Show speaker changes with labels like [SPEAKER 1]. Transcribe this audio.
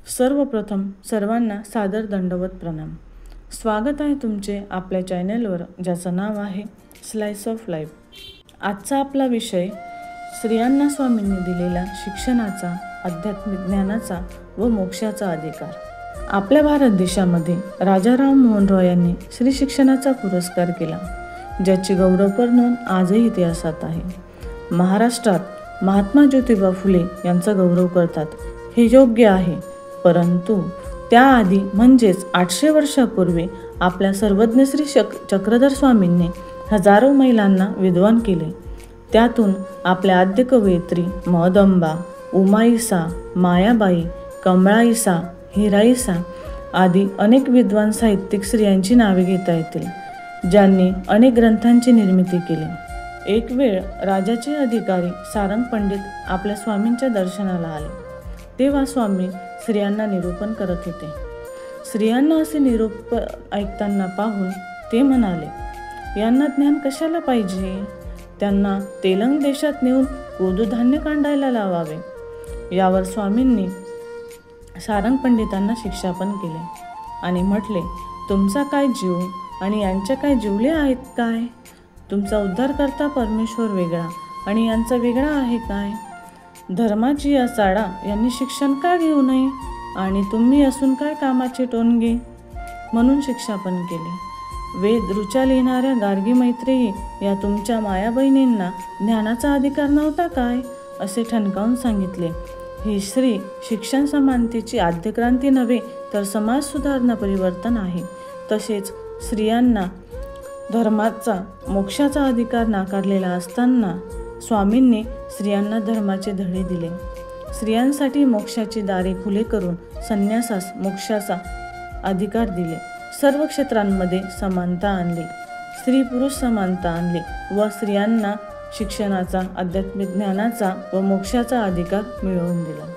[SPEAKER 1] सर्वप्रथम सर्वांना सादर दंडवत प्रणाम। स्वागत आहे तुमचे आपल्या चॅनलवर, ज्याचं नाव आहे स्लाइस ऑफ लाईफ। आजचा आपला विषय श्री स्वामींनी दिलेला शिक्षणाचा, आध्यात्मिक ज्ञानाचा व मोक्षाचा अधिकार। आपल्या भारत देशामध्ये राजा राम मोहन रॉय यांनी श्री शिक्षणाचा पुरस्कार केला, ज्याची गौरवपर नोंद आजही इतिहासात आहे। महाराष्ट्रात महात्मा ज्योतिबा फुले यांचा गौरव करतात, हे योग्य आहे, परंतु त्याआधी म्हणजेच 800 वर्षापूर्वी आपल्या सर्वज्ञ श्री चक्रधर स्वामींनी हजारो महिलांना विद्वान केले। त्यातून आपल्या आद्य कवयित्री महदंबा, उमाईसा, मायाबाई, कमळाईसा, हिराईसा आदी अनेक विद्वान साहित्यिक स्त्रियांची नावे घेता येतील, ज्यांनी अनेक ग्रंथांची निर्मिती केली। एक वेळ राजाचे अधिकारी सारंग पंडित आपल्या स्वामींच्या दर्शनाला आले, तेव्हा स्वामी स्त्रियांना निरूपण करत होते। स्त्रियांना असे निरूप ऐकताना पाहून ते म्हणाले, यांना ज्ञान कशाला पाहिजे? त्यांना तेलंग देशात नेऊन कोदू धान्य कांडायला लावावे। यावर स्वामींनी सारंग पंडितांना शिक्षापन केले आणि म्हटले, तुमचा काय जीव आणि यांच्या काय जीवले आहेत काय? तुमचा उद्धार करता परमेश्वर वेगळा आणि यांचा वेगळा आहे काय? धर्माची या साडा यांनी शिक्षण का घेऊ नये आणि तुम्ही असून काय कामाचे टोनगे? म्हणून शिक्षापन केले। वेद ऋचा लिहिणाऱ्या गार्गी मैत्रेयी या तुमच्या मायाबहिणींना ज्ञानाचा अधिकार नव्हता काय, असे ठणकावून सांगितले। ही श्री शिक्षण समानतेची आद्यक्रांती नव्हे, तर समाज सुधारणा परिवर्तन आहे। तसेच स्त्रियांना धर्माचा, मोक्षाचा अधिकार नाकारलेला असताना स्वामींनी स्त्रियांना धर्माचे धडे दिले। स्त्रियांसाठी मोक्षाची दारे खुले करून संन्यासास मोक्षाचा अधिकार दिले। सर्व क्षेत्रांमध्ये समानता आणली, स्त्री पुरुष समानता आणली व स्त्रियांना शिक्षणाचा, आध्यात्मिक ज्ञानाचा व मोक्षाचा अधिकार मिळवून दिला।